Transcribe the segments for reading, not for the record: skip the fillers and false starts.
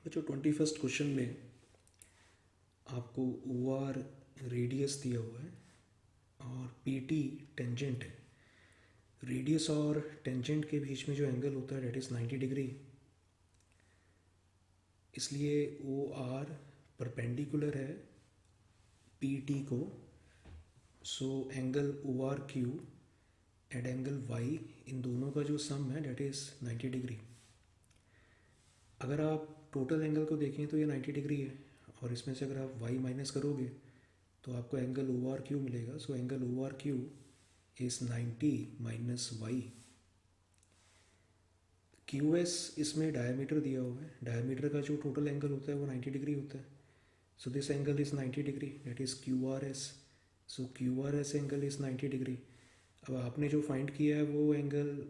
जो 21st question में आपको ओ आर रेडियस दिया हुआ है और पी टी टेंजेंट है। रेडियस और टेंजेंट के बीच में जो एंगल होता है डेट इज़ 90 डिग्री, इसलिए ओ आर परपेंडिकुलर है पी टी को। So angle O R Q and angle Y, इन दोनों का जो सम है डेट इज़ 90 डिग्री। अगर आप टोटल एंगल को देखें तो ये 90 डिग्री है, और इसमें से अगर आप y माइनस करोगे तो आपको एंगल ओ आर क्यू मिलेगा। So angle O R Q is 90 minus y. Q S इसमें डायमीटर दिया हुआ है, डायमीटर का जो टोटल एंगल होता है वो 90 डिग्री होता है। So this angle is 90 degree, that is Q R S. So Q R S angle is 90 degree. अब आपने जो फाइंड किया है वो एंगल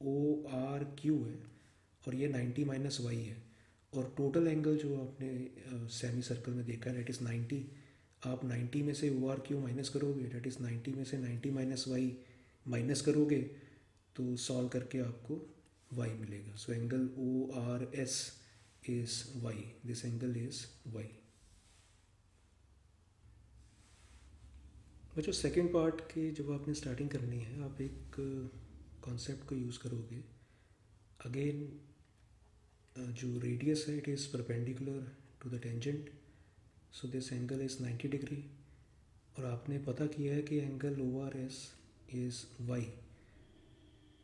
ओ आर क्यू है और ये 90 माइनस वाई है, और टोटल एंगल जो आपने सेमी सर्कल में देखा है डेट इज़ 90। आप 90 में से ओ आर क्यू माइनस करोगे, डेट इज़ 90 में से 90 माइनस वाई माइनस करोगे तो सॉल्व करके आपको y मिलेगा। So angle O R S is y, this angle is y. बच्चों सेकेंड पार्ट के जब आपने स्टार्टिंग करनी है, आप एक कॉन्सेप्ट को यूज़ करोगे। अगेन जो रेडियस है it is perpendicular to the tangent, so this angle is 90 degree. और आपने पता किया है कि angle O R S is Y.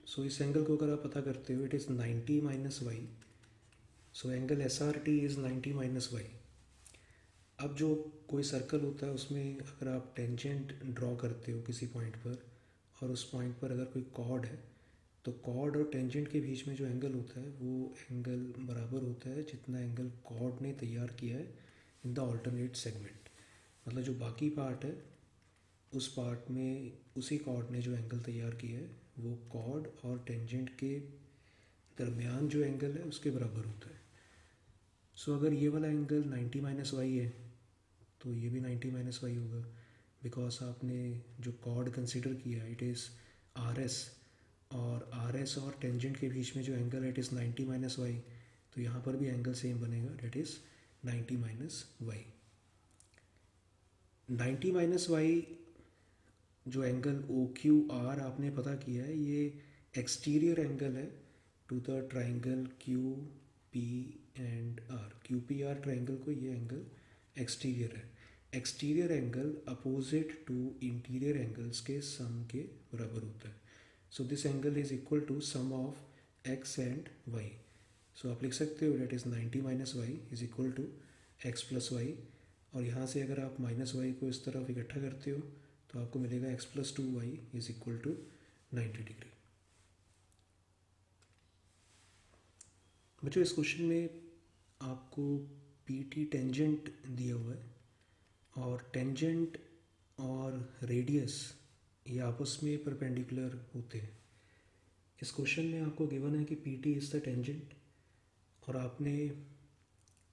So इस एंगल को अगर आप पता करते हो it is 90 minus Y. So angle S R T is 90 minus Y. अब जो कोई सर्कल होता है उसमें अगर आप टेंजेंट ड्रॉ करते हो किसी पॉइंट पर, और उस पॉइंट पर अगर कोई कॉर्ड है, तो कॉर्ड और टेंजेंट के बीच में जो एंगल होता है वो एंगल बराबर होता है जितना एंगल कॉर्ड ने तैयार किया है इन द ऑल्टरनेट सेगमेंट। मतलब जो बाकी पार्ट है उस पार्ट में उसी कॉर्ड ने जो एंगल तैयार किया है वो कॉर्ड और टेंजेंट के दरमियान जो एंगल है उसके बराबर होता है। सो अगर ये वाला एंगल 90 माइनस वाई है तो ये भी 90 माइनस वाई होगा, बिकॉज आपने जो कॉर्ड कंसिडर किया इट इज़ आर एस, और आर एस और टेंजेंट के बीच में जो एंगल है इट इज़ 90 माइनस वाई। तो यहाँ पर भी एंगल सेम बनेगा, that is 90 minus Y. 90 minus Y जो एंगल ओ क्यू आर आपने पता किया है ये एक्सटीरियर एंगल है to the triangle Q P and R. Q P R triangle को ये एंगल एक्सटीरियर है। Exterior angle opposite to interior angles के सम के बराबर होता है। So this angle is equal to sum of X and Y. So आप लिख सकते हो that is 90 minus y is equal to x plus y, और यहाँ से अगर आप माइनस वाई को इस तरफ इकट्ठा करते हो तो आपको मिलेगा x plus 2y is equal to 90 degree. बच्चों इस क्वेश्चन में आपको पी टी टेंजेंट दिया हुआ है, और टेंजेंट और रेडियस ये आपस में परपेंडिकुलर होते हैं। इस क्वेश्चन में आपको गिवन है कि P T is the tangent, और आपने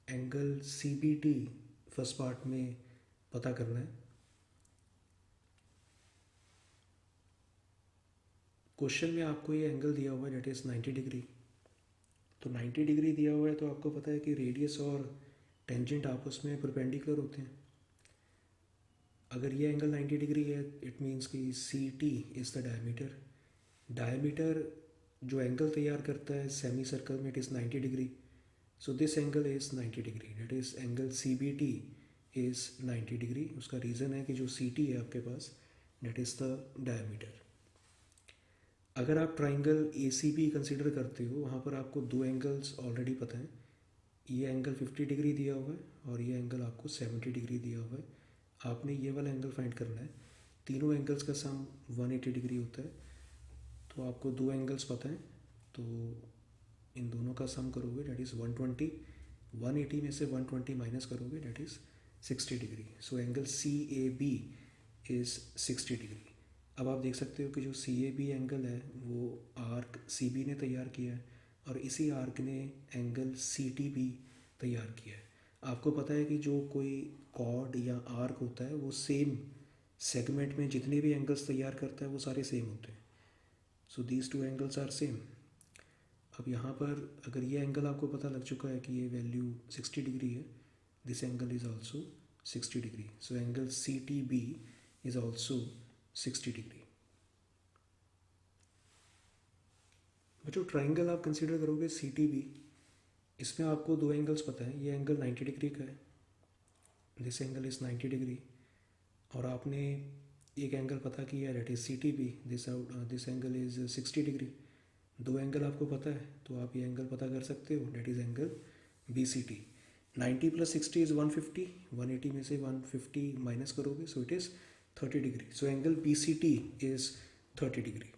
angle C B T first part में पता करना है। क्वेश्चन में आपको ये एंगल दिया हुआ है डेट इज़ 90 डिग्री। तो 90 डिग्री दिया हुआ है तो आपको पता है कि रेडियस और टेंजेंट आपस में परपेंडिकुलर होते हैं। अगर ये एंगल 90 डिग्री है इट मीन्स कि C T is the diameter. Diameter जो एंगल तैयार करता है सेमी सर्कल में it is 90 degree. So this angle is 90 degree, that is angle C B T is 90 degree. उसका रीज़न है कि जो सी टी है आपके पास डेट इज़ द डायमीटर। अगर आप triangle A C B consider करते हो वहाँ पर आपको दो एंगल्स ऑलरेडी पता है। ये एंगल 50 डिग्री दिया हुआ है और ये एंगल आपको 70 डिग्री दिया हुआ है। आपने ये वाला एंगल फाइंड करना है। तीनों एंगल्स का सम 180 डिग्री होता है। तो आपको दो एंगल्स पता है, तो इन दोनों का सम करोगे डेट इज़ 120। 180 में से 120 माइनस करोगे that is 60 degree. So angle C A B is 60 degree. अब आप देख सकते हो कि जो सी ए बी एंगल है वो आर्क सी बी ने तैयार किया है, और इसी आर्क ने एंगल सी टी बी तैयार किया है। आपको पता है कि जो कोई कॉर्ड या आर्क होता है वो सेम सेगमेंट में जितने भी एंगल्स तैयार करता है वो सारे सेम होते हैं। So these two angles are same. अब यहाँ पर अगर ये एंगल आपको पता लग चुका है कि ये वैल्यू 60 डिग्री है, this angle is also 60 degree, so angle C T B is also 60 degree. बच्चों ट्राइंगल आप कंसिडर करोगे सी टी बी, इसमें आपको दो एंगल्स पता है, ये एंगल 90 डिग्री का है, दिस एंगल इज़ 90 डिग्री, और आपने एक एंगल पता किया है that is C T B, this angle is 60 degree. दो एंगल आपको पता है तो आप ये एंगल पता कर सकते हो, that is angle B C T. 90 + 60 is 150, 180 में से 150 माइनस करोगे so it is 30 degree, so angle B C T is 30 degree.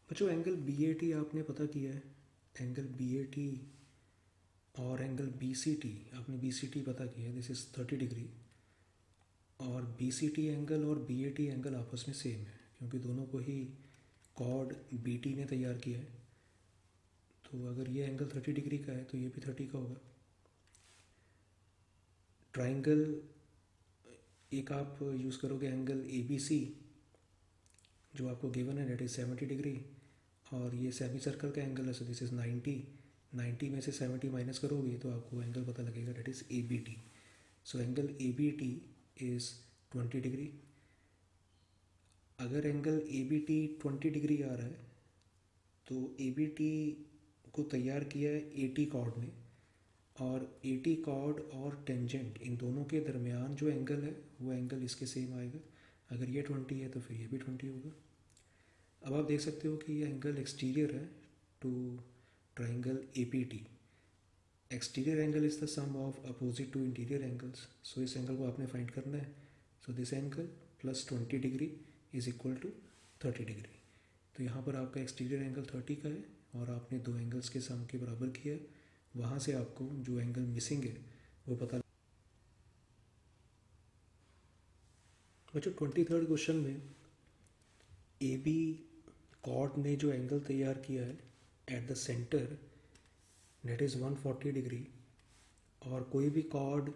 बच्चों एंगल बी ए टी आपने पता किया है, एंगल बी ए टी और एंगल बी सी टी आपने बी सी टी पता किया है, दिस इज़ 30 डिग्री, और बी सी टी एंगल और बी ए टी एंगल आपस में सेम है क्योंकि दोनों को ही कॉड बी टी ने तैयार किया है। तो अगर ये एंगल 30 डिग्री का है तो ये भी 30 का होगा। ट्राइंगल एक आप यूज़ करोगे एंगल ए बी सी जो आपको गिवन है, डेट इज़ 70 डिग्री, और ये सेमी सर्कल का एंगल है, सो दिस इज़ 90 में से 70 माइनस करोगे तो आपको एंगल पता लगेगा, that is A B T. So angle A B T is 20 degree. अगर angle A B T 20 degree आ रहा है तो ए बी टी को तैयार किया है ए टी कॉर्ड ने, और ए टी कॉर्ड और टेंजेंट इन दोनों के दरमियान जो एंगल है वो एंगल इसके सेम आएगा। अगर ये 20 है तो फिर ये भी 20 होगा। अब आप देख सकते हो कि ये एंगल एक्सटीरियर है to triangle A P T. Exterior angle is the sum of opposite to interior angles, so इस एंगल को आपने फाइंड करना है। So this angle plus 20 degree is equal to 30 degree. तो यहाँ पर आपका एक्सटीरियर एंगल 30 का है और आपने दो एंगल्स के सम के बराबर किया है, वहाँ से आपको जो एंगल मिसिंग है वो पता। बच्चों 23rd क्वेश्चन में ए बी कॉर्ड ने जो एंगल तैयार किया है at the centre that is 140 degree, और कोई भी कॉर्ड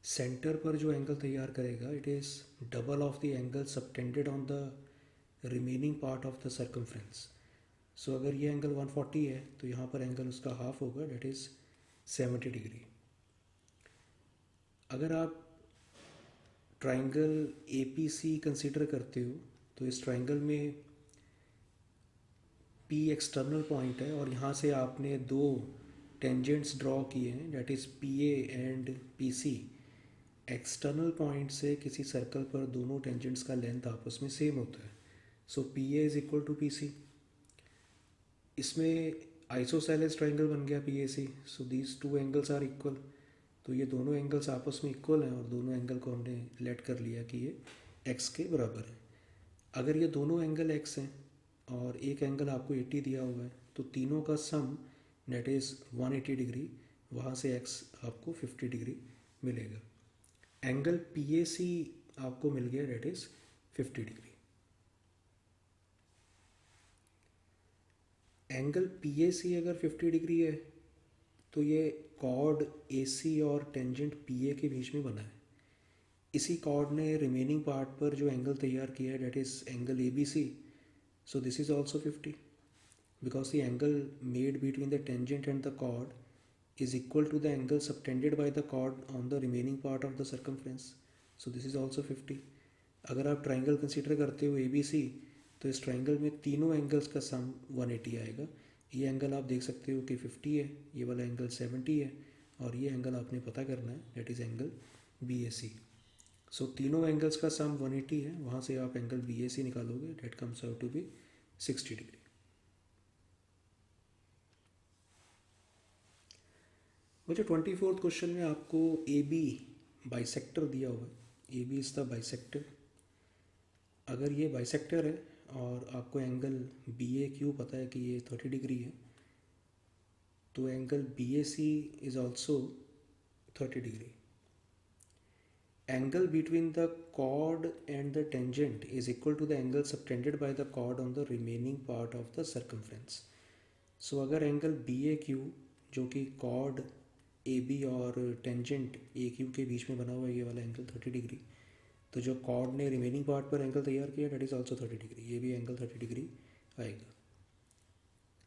सेंटर पर जो एंगल तैयार करेगा it is double of the angle subtended on the remaining part of the circumference. So अगर ये एंगल 140 है तो यहाँ पर एंगल उसका हाफ होगा, डेट इज़ 70 डिग्री। अगर आप triangle A P C consider करते हो तो इस ट्राइंगल में पी एक्सटर्नल पॉइंट है और यहाँ से आपने दो टेंजेंट्स ड्रॉ किए हैं, that is P A and P C. External point से किसी सर्कल पर दोनों टेंजेंट्स का लेंथ आपस में सेम होता है, so P A is equal to P C. इसमें आइसोसेलेस ट्राइंगल बन गया P A C, so these two angles are equal. तो ये दोनों एंगल्स आपस में इक्वल हैं और दोनों एंगल को हमने लेट कर लिया कि ये एक्स के बराबर है। अगर ये दोनों एंगल एक्स हैं और एक एंगल आपको 80 दिया हुआ है तो तीनों का सम डेट इज़ 180 डिग्री, वहाँ से एक्स आपको 50 डिग्री मिलेगा। एंगल पी ए सी आपको मिल गया, that is 50 degree. Angle P A C अगर 50 डिग्री है तो ये कॉर्ड ए सी और टेंजेंट पी ए के बीच में बना है। इसी कॉर्ड ने रिमेनिंग पार्ट पर जो एंगल तैयार किया है that is angle A B C, so this is also 50 because the angle made between the tangent and the chord is equal to the angle subtended by the chord on the remaining part of the circumference, so this is also 50। अगर आप triangle consider करते हो ए B सी तो इस triangle में तीनों angles का सम 180 आएगा। ये एंगल आप देख सकते हो कि 50 है, ये वाला एंगल 70 है, और ये एंगल आपने पता करना है, that is angle B A C. सो तीनों एंगल्स का सम 180 है, वहाँ से आप एंगल बी ए सी निकालोगे, that comes out to be 60 degree. मुझे 24th क्वेश्चन में आपको ए बी बाइसेक्टर दिया हुआ है, A B is the bisector. अगर ये बाइसेक्टर है और आपको एंगल बी ए क्यू पता है कि ये 30 डिग्री है, तो angle B A C is also 30 degree. Angle between the chord and the tangent is equal to the angle subtended by the chord on the remaining part of the circumference. So अगर angle B A Q जो कि chord A B और tangent A Q के बीच में बना हुआ है, ये वाला एंगल 30 डिग्री, तो जो कॉर्ड ने रिमेनिंग पार्ट पर एंगल तैयार किया डेट इज़ ऑल्सो 30 डिग्री, ये भी एंगल 30 डिग्री आएगा.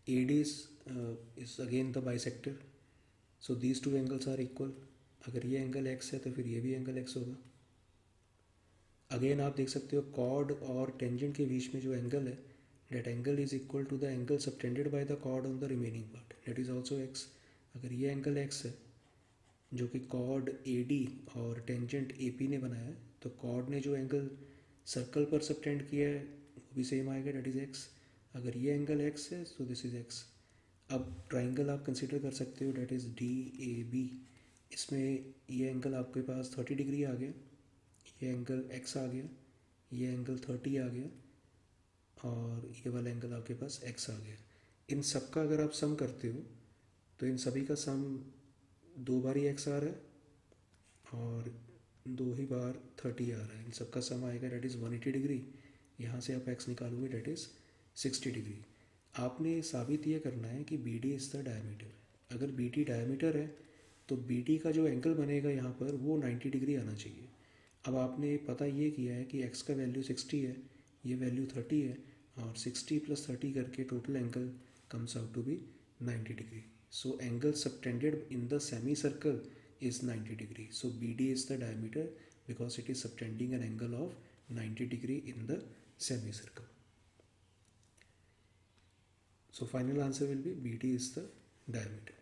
AD is again the bisector. So these two angles are equal. अगर ये एंगल x है तो फिर ये भी एंगल x होगा. अगेन आप देख सकते हो कॉर्ड और टेंजेंट के बीच में जो एंगल है, that angle is equal to the angle subtended by the chord on the remaining part, that is also x. अगर ये एंगल x है जो कि कॉर्ड AD और टेंजेंट AP ने बनाया है, तो कॉर्ड ने जो एंगल सर्कल पर सबटेंड किया है वो भी सेम आएगा, that is x. अगर ये एंगल x है so this is x. अब ट्राइंगल आप कंसिडर कर सकते हो, that is DAB. इसमें ये एंगल आपके पास 30 डिग्री आ गया, ये एंगल x आ गया, ये एंगल 30 आ गया और ये वाला एंगल आपके पास x आ गया. इन सब का अगर आप सम करते हो तो इन सभी का सम 2 बार ही x आ रहा है और 2 ही बार 30 आ रहा है. इन सब का सम आएगा, डेट इज़ 180 डिग्री. यहाँ से आप x निकालोगे, डेट इज़ 60 डिग्री. आपने साबित ये करना है कि BD इज़ द डायमीटर. अगर BD डायमीटर है तो BD का जो एंगल बनेगा यहाँ पर वो 90 डिग्री आना चाहिए. अब आपने पता ये किया है कि x का वैल्यू 60 है, ये वैल्यू 30 है और 60 + 30 करके total angle comes out to be 90 degree. So angle subtended in the semicircle is 90 degree. So BD is the diameter because it is subtending an angle of 90 degree in the semicircle. So final answer will be BD is the diameter.